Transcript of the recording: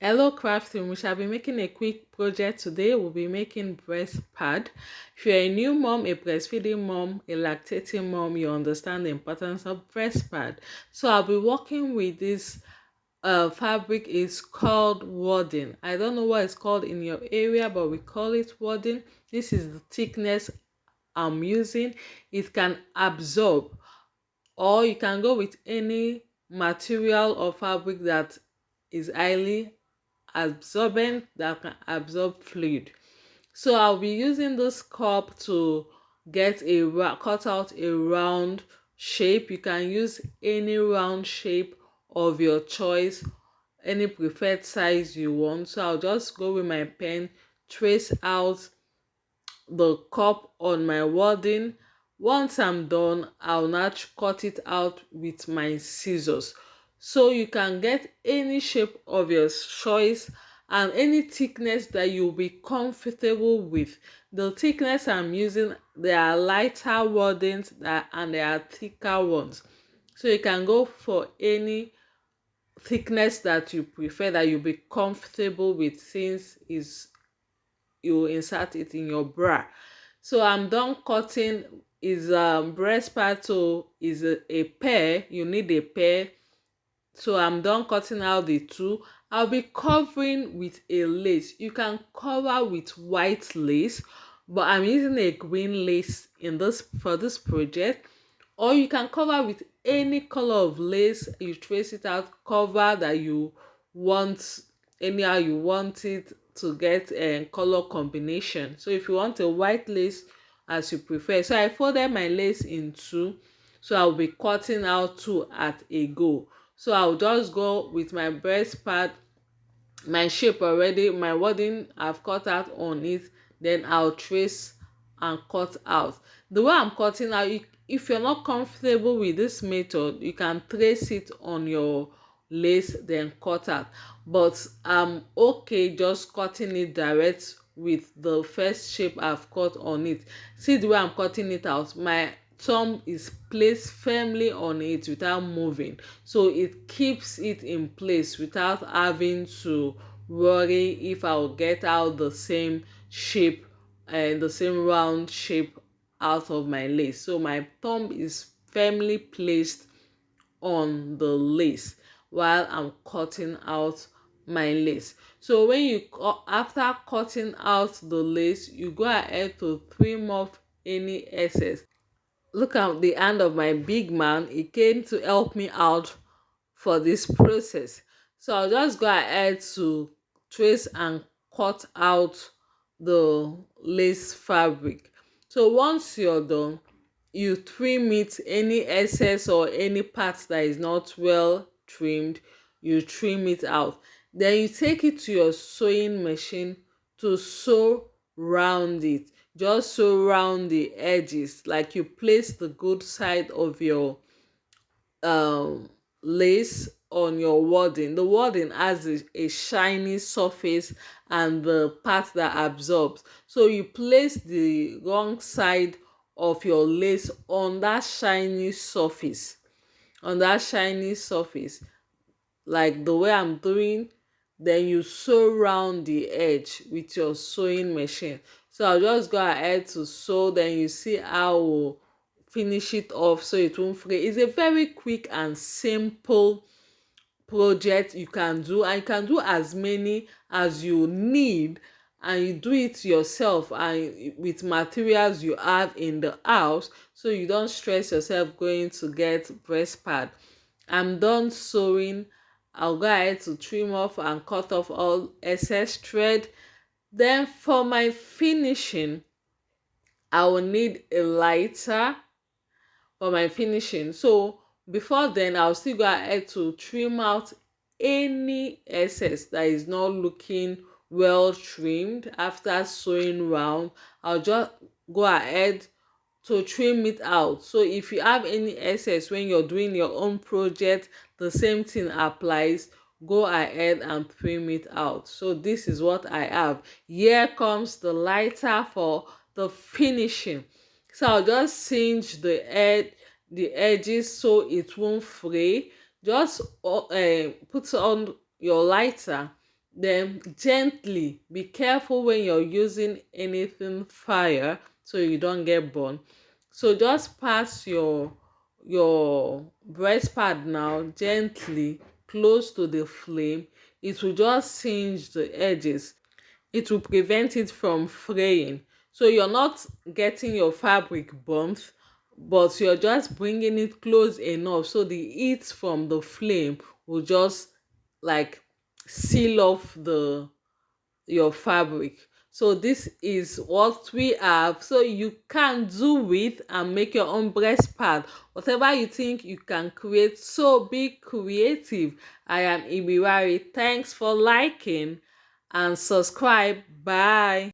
Hello craft room, we shall be making a quick project today. We'll be making breast pad. If you're a new mom, a breastfeeding mom, a lactating mom, you understand the importance of breast pad. So I'll be working with this fabric. Is called Warden. I don't know what it's called in your area, but we call it Warden. This is the thickness I'm using. It can absorb, or you can go with any material or fabric that is highly absorbent, that can absorb fluid. So I'll be using this cup to cut out a round shape. You can use any round shape of your choice, any preferred size you want. So I'll just go with my pen, trace out the cup on my wadding. Once I'm done, I'll now cut it out with my scissors. So you can get any shape of your choice and any thickness that you'll be comfortable with. The thickness I'm using, there are lighter wardens and there are thicker ones. So you can go for any thickness that you prefer, that you'll be comfortable with, since is you insert it in your bra. So I'm done cutting. Is breast pad, so is a pair. You need a pair. So I'm done cutting out the two. I'll be covering with a lace. You can cover with white lace, but I'm using a green lace in this for this project. Or you can cover with any color of lace. You trace it out, cover that you want, anyhow you want it to get a color combination. So if you want a white lace, as you prefer. So I folded my lace in two, so I'll be cutting out two at a go. So I'll just go with my breast pad, my shape already, my wording I've cut out on it. Then I'll trace and cut out. The way I'm cutting out, if you're not comfortable with this method, you can trace it on your lace then cut out, but I'm okay just cutting it direct with the first shape I've cut on it. See the way I'm cutting it out, my thumb is placed firmly on it without moving, so it keeps it in place without having to worry if I'll get out the same shape and the same round shape out of my lace. So my thumb is firmly placed on the lace while I'm cutting out my lace. So when you after cutting out the lace, you go ahead to trim off any excess. Look at the hand of my big man. He came to help me out for this process. So I'll just go ahead to trace and cut out the lace fabric. So once you're done, you trim it, any excess or any part that is not well trimmed, you trim it out. Then you take it to your sewing machine to sew round it. Just sew round the edges, like you place the good side of your lace on your wadding. The wadding has a shiny surface and the part that absorbs. So you place the wrong side of your lace on that shiny surface, on that shiny surface, like the way I'm doing. Then you sew round the edge with your sewing machine. So I'll just go ahead to sew, then you see how we'll finish it off so it won't fray. It's a very quick and simple project you can do, and you can do as many as you need, and you do it yourself and with materials you have in the house, so you don't stress yourself going to get breast pad. I'm done sewing. I'll go ahead to trim off and cut off all excess thread. Then for my finishing, I will need a lighter for my finishing. So before then, I'll still go ahead to trim out any excess that is not looking well trimmed. After sewing round, I'll just go ahead to trim it out. So if you have any excess when you're doing your own project, the same thing applies. Go ahead and trim it out. So this is what I have. Here comes the lighter for the finishing. So I'll just cinch the edges so it won't fray. Just put on your lighter, Then gently be careful when you're using anything fire so you don't get burned. So just pass your breast pad now gently close to the flame. It will just singe the edges. It will prevent it from fraying. So you're not getting your fabric burnt, but you're just bringing it close enough so the heat from the flame will just like seal off the your fabric. So this is what we have, so you can do it and make your own breast pad. Whatever you think you can create, so be creative. I am Ibiwari. Thanks for liking and subscribe. Bye.